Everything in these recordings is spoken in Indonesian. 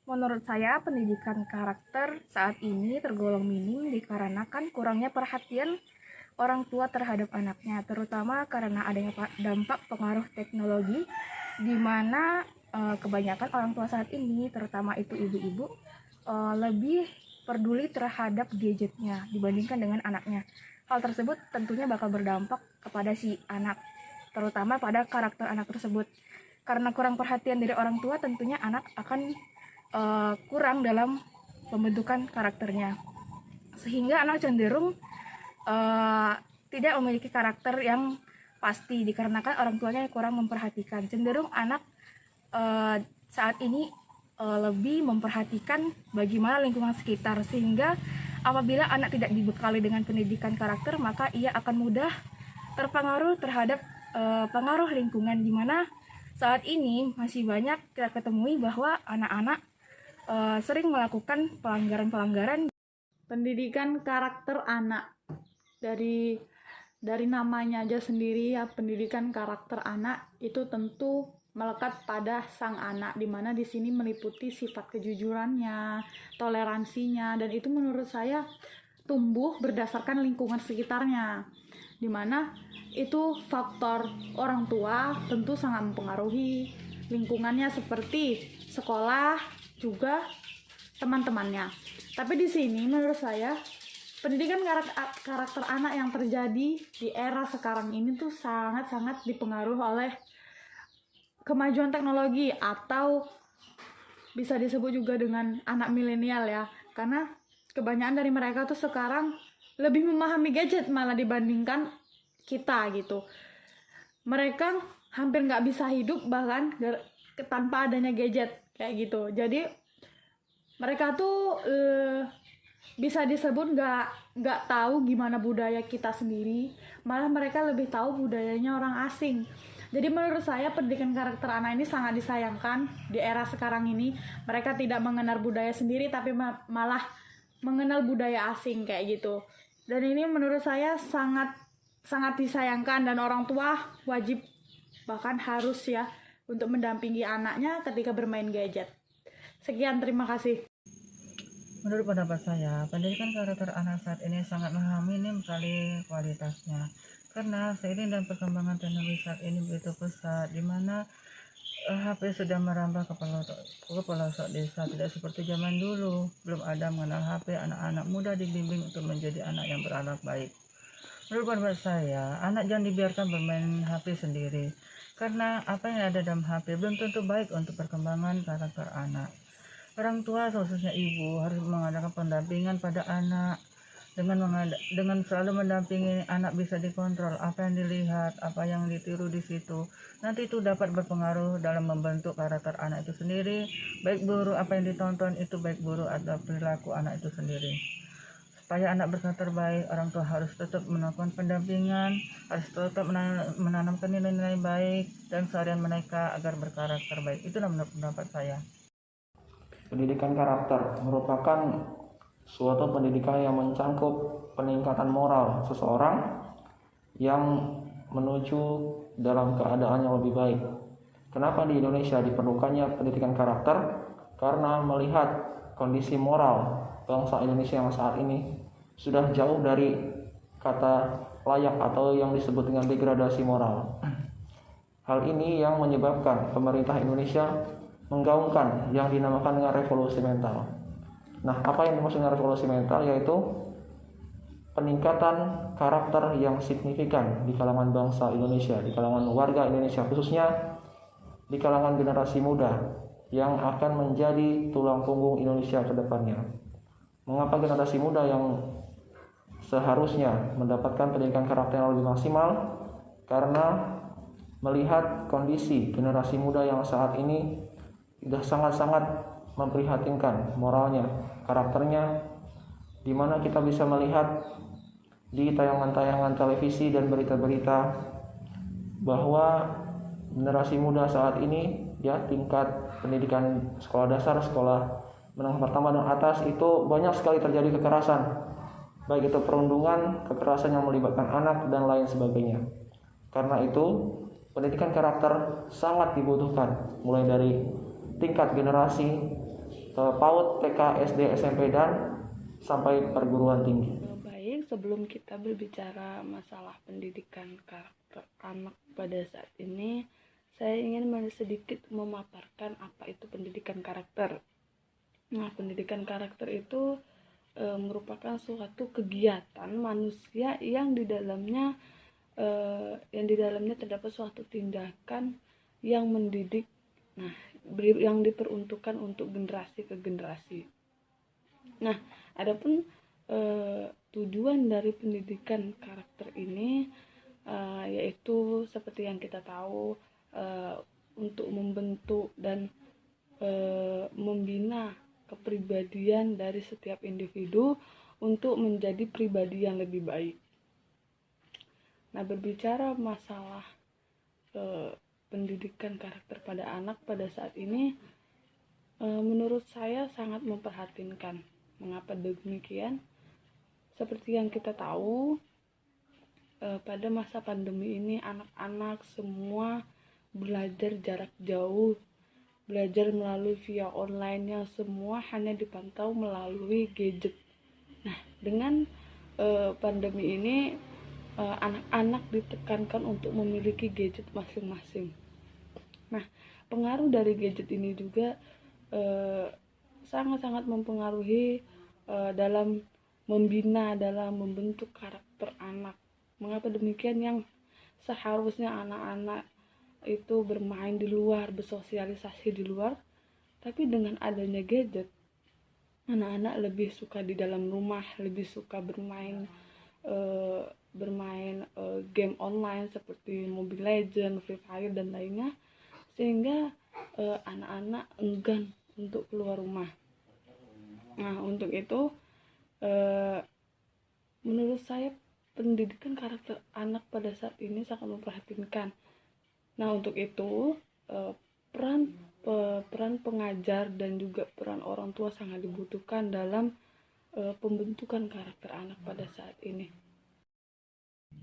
Menurut saya, pendidikan karakter saat ini tergolong minim dikarenakan kurangnya perhatian orang tua terhadap anaknya, terutama karena adanya dampak pengaruh teknologi, di mana kebanyakan orang tua saat ini, terutama itu ibu-ibu, lebih peduli terhadap gadgetnya dibandingkan dengan anaknya. Hal tersebut tentunya bakal berdampak kepada si anak, terutama pada karakter anak tersebut. Karena kurang perhatian dari orang tua, tentunya anak akan kurang dalam pembentukan karakternya, sehingga anak cenderung tidak memiliki karakter yang pasti dikarenakan orang tuanya kurang memperhatikan. Cenderung anak saat ini lebih memperhatikan bagaimana lingkungan sekitar, sehingga apabila anak tidak dibekali dengan pendidikan karakter, maka ia akan mudah terpengaruh terhadap pengaruh lingkungan, di mana saat ini masih banyak kita ketemui bahwa anak-anak sering melakukan pelanggaran-pelanggaran. Pendidikan karakter anak, dari namanya aja sendiri ya, pendidikan karakter anak itu tentu melekat pada sang anak, dimana di sini meliputi sifat kejujurannya, toleransinya, dan itu menurut saya tumbuh berdasarkan lingkungan sekitarnya, dimana itu faktor orang tua tentu sangat mempengaruhi lingkungannya seperti sekolah, juga teman-temannya. Tapi di sini menurut saya pendidikan karakter anak yang terjadi di era sekarang ini tuh sangat-sangat dipengaruhi oleh kemajuan teknologi, atau bisa disebut juga dengan anak milenial ya, karena kebanyakan dari mereka tuh sekarang lebih memahami gadget malah dibandingkan kita gitu. Mereka hampir nggak bisa hidup bahkan tanpa adanya gadget kayak gitu. Jadi mereka tuh bisa disebut nggak tahu gimana budaya kita sendiri, malah mereka lebih tahu budayanya orang asing. Jadi menurut saya pendidikan karakter anak ini sangat disayangkan di era sekarang ini. Mereka tidak mengenal budaya sendiri, tapi malah mengenal budaya asing kayak gitu. Dan ini menurut saya sangat disayangkan, dan orang tua wajib bahkan harus ya untuk mendampingi anaknya ketika bermain gadget. Sekian, terima kasih. Menurut pendapat saya, pendidikan karakter anak saat ini sangat minim sekali kualitasnya, karena seiring dan perkembangan teknologi saat ini begitu pesat, di mana HP sudah merambah ke pelosok desa. Tidak seperti zaman dulu, belum ada mengenal HP, anak-anak muda dibimbing untuk menjadi anak yang berakhlak baik. Menurut pendapat saya, anak jangan dibiarkan bermain HP sendiri, karena apa yang ada dalam HP belum tentu baik untuk perkembangan karakter anak. Orang tua, khususnya ibu, harus mengadakan pendampingan pada anak, dengan selalu mendampingi anak bisa dikontrol apa yang dilihat, apa yang ditiru di situ. Nanti itu dapat berpengaruh dalam membentuk karakter anak itu sendiri, baik buruk apa yang ditonton itu baik buruk atau perilaku anak itu sendiri. Supaya anak berkarakter baik, orang tua harus tetap melakukan pendampingan, harus tetap menanamkan nilai-nilai baik dan keseharian mereka agar berkarakter baik. Itulah menurut pendapat saya. Pendidikan karakter merupakan suatu pendidikan yang mencangkup peningkatan moral seseorang yang menuju dalam keadaan yang lebih baik. Kenapa di Indonesia diperlukannya pendidikan karakter? Karena melihat kondisi moral bangsa Indonesia yang saat ini sudah jauh dari kata layak atau yang disebut dengan degradasi moral. Hal ini yang menyebabkan pemerintah Indonesia menggaungkan yang dinamakan dengan revolusi mental. Nah, apa yang dimaksud dengan revolusi mental? Yaitu peningkatan karakter yang signifikan di kalangan bangsa Indonesia, di kalangan warga Indonesia, khususnya di kalangan generasi muda yang akan menjadi tulang punggung Indonesia ke depannya. Mengapa generasi muda yang seharusnya mendapatkan pendidikan karakter yang lebih maksimal? Karena melihat kondisi generasi muda yang saat ini sudah sangat-sangat memprihatinkan moralnya, karakternya, di mana kita bisa melihat di tayangan-tayangan televisi dan berita-berita bahwa generasi muda saat ini ya tingkat pendidikan sekolah dasar, sekolah menengah pertama dan atas itu banyak sekali terjadi kekerasan, baik itu perundungan, kekerasan yang melibatkan anak dan lain sebagainya. Karena itu pendidikan karakter sangat dibutuhkan mulai dari tingkat generasi, PAUD, TK, SD, SMP, dan sampai perguruan tinggi. Baik, sebelum kita berbicara masalah pendidikan karakter anak pada saat ini, saya ingin sedikit memaparkan apa itu pendidikan karakter. Nah, pendidikan karakter itu merupakan suatu kegiatan manusia yang di dalamnya terdapat suatu tindakan yang mendidik, yang diperuntukkan untuk generasi ke generasi. Nah, adapun tujuan dari pendidikan karakter ini yaitu seperti yang kita tahu, untuk membentuk dan membina kepribadian dari setiap individu untuk menjadi pribadi yang lebih baik. Nah, berbicara masalah pendidikan karakter pada anak pada saat ini, menurut saya sangat memprihatinkan. Mengapa demikian? Seperti yang kita tahu, pada masa pandemi ini anak-anak semua belajar jarak jauh, belajar melalui via online yang semua hanya dipantau melalui gadget. Nah, dengan pandemi ini anak-anak ditekankan untuk memiliki gadget masing-masing. Nah, pengaruh dari gadget ini juga sangat-sangat mempengaruhi dalam membina, dalam membentuk karakter anak. Mengapa demikian? Yang seharusnya anak-anak itu bermain di luar, bersosialisasi di luar, tapi dengan adanya gadget, anak-anak lebih suka di dalam rumah, lebih suka bermain game online seperti Mobile Legends, Free Fire, dan lainnya, sehingga anak-anak enggan untuk keluar rumah. Nah, untuk itu menurut saya pendidikan karakter anak pada saat ini sangat memprihatinkan. Nah, untuk itu peran pengajar dan juga peran orang tua sangat dibutuhkan dalam pembentukan karakter anak pada saat ini.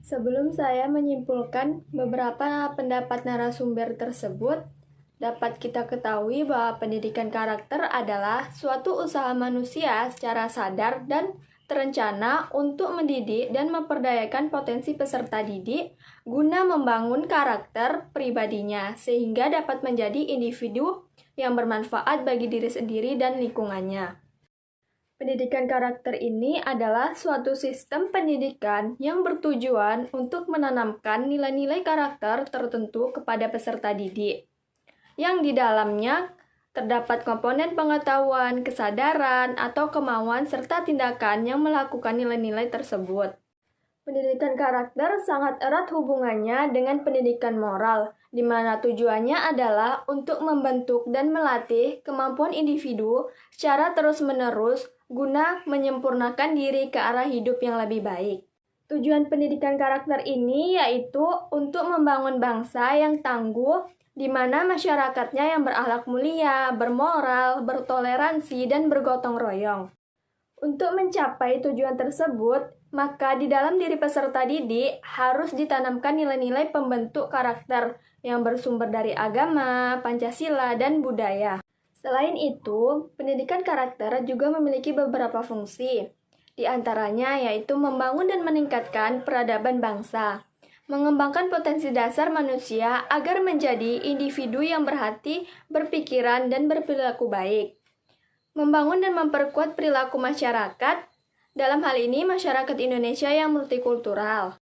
Sebelum saya menyimpulkan beberapa pendapat narasumber tersebut, dapat kita ketahui bahwa pendidikan karakter adalah suatu usaha manusia secara sadar dan terencana untuk mendidik dan memperdayakan potensi peserta didik guna membangun karakter pribadinya sehingga dapat menjadi individu yang bermanfaat bagi diri sendiri dan lingkungannya. Pendidikan karakter ini adalah suatu sistem pendidikan yang bertujuan untuk menanamkan nilai-nilai karakter tertentu kepada peserta didik, yang di dalamnya terdapat komponen pengetahuan, kesadaran, atau kemauan serta tindakan yang melakukan nilai-nilai tersebut. Pendidikan karakter sangat erat hubungannya dengan pendidikan moral, di mana tujuannya adalah untuk membentuk dan melatih kemampuan individu secara terus-menerus guna menyempurnakan diri ke arah hidup yang lebih baik. Tujuan pendidikan karakter ini yaitu untuk membangun bangsa yang tangguh, di mana masyarakatnya yang berakhlak mulia, bermoral, bertoleransi, dan bergotong royong. Untuk mencapai tujuan tersebut, maka di dalam diri peserta didik harus ditanamkan nilai-nilai pembentuk karakter yang bersumber dari agama, Pancasila, dan budaya. Selain itu, pendidikan karakter juga memiliki beberapa fungsi. Di antaranya yaitu membangun dan meningkatkan peradaban bangsa, mengembangkan potensi dasar manusia agar menjadi individu yang berhati, berpikiran, dan berperilaku baik. Membangun dan memperkuat perilaku masyarakat, dalam hal ini masyarakat Indonesia yang multikultural.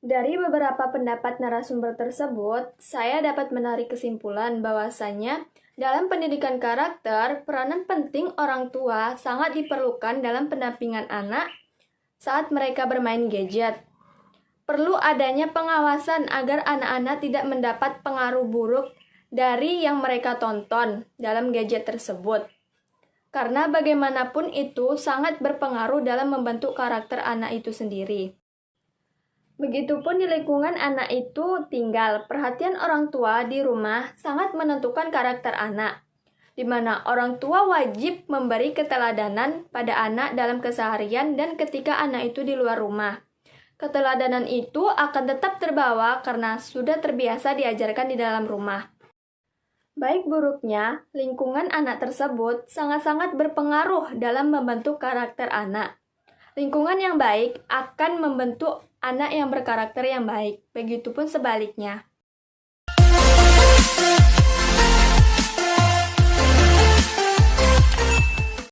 Dari beberapa pendapat narasumber tersebut, saya dapat menarik kesimpulan bahwasannya dalam pendidikan karakter, peranan penting orang tua sangat diperlukan dalam pendampingan anak saat mereka bermain gadget. Perlu adanya pengawasan agar anak-anak tidak mendapat pengaruh buruk dari yang mereka tonton dalam gadget tersebut. Karena bagaimanapun itu sangat berpengaruh dalam membentuk karakter anak itu sendiri. Begitupun di lingkungan anak itu tinggal, perhatian orang tua di rumah sangat menentukan karakter anak, di mana orang tua wajib memberi keteladanan pada anak dalam keseharian dan ketika anak itu di luar rumah. Keteladanan itu akan tetap terbawa karena sudah terbiasa diajarkan di dalam rumah. Baik buruknya, lingkungan anak tersebut sangat-sangat berpengaruh dalam membentuk karakter anak. Lingkungan yang baik akan membentuk anak yang berkarakter yang baik, begitupun sebaliknya.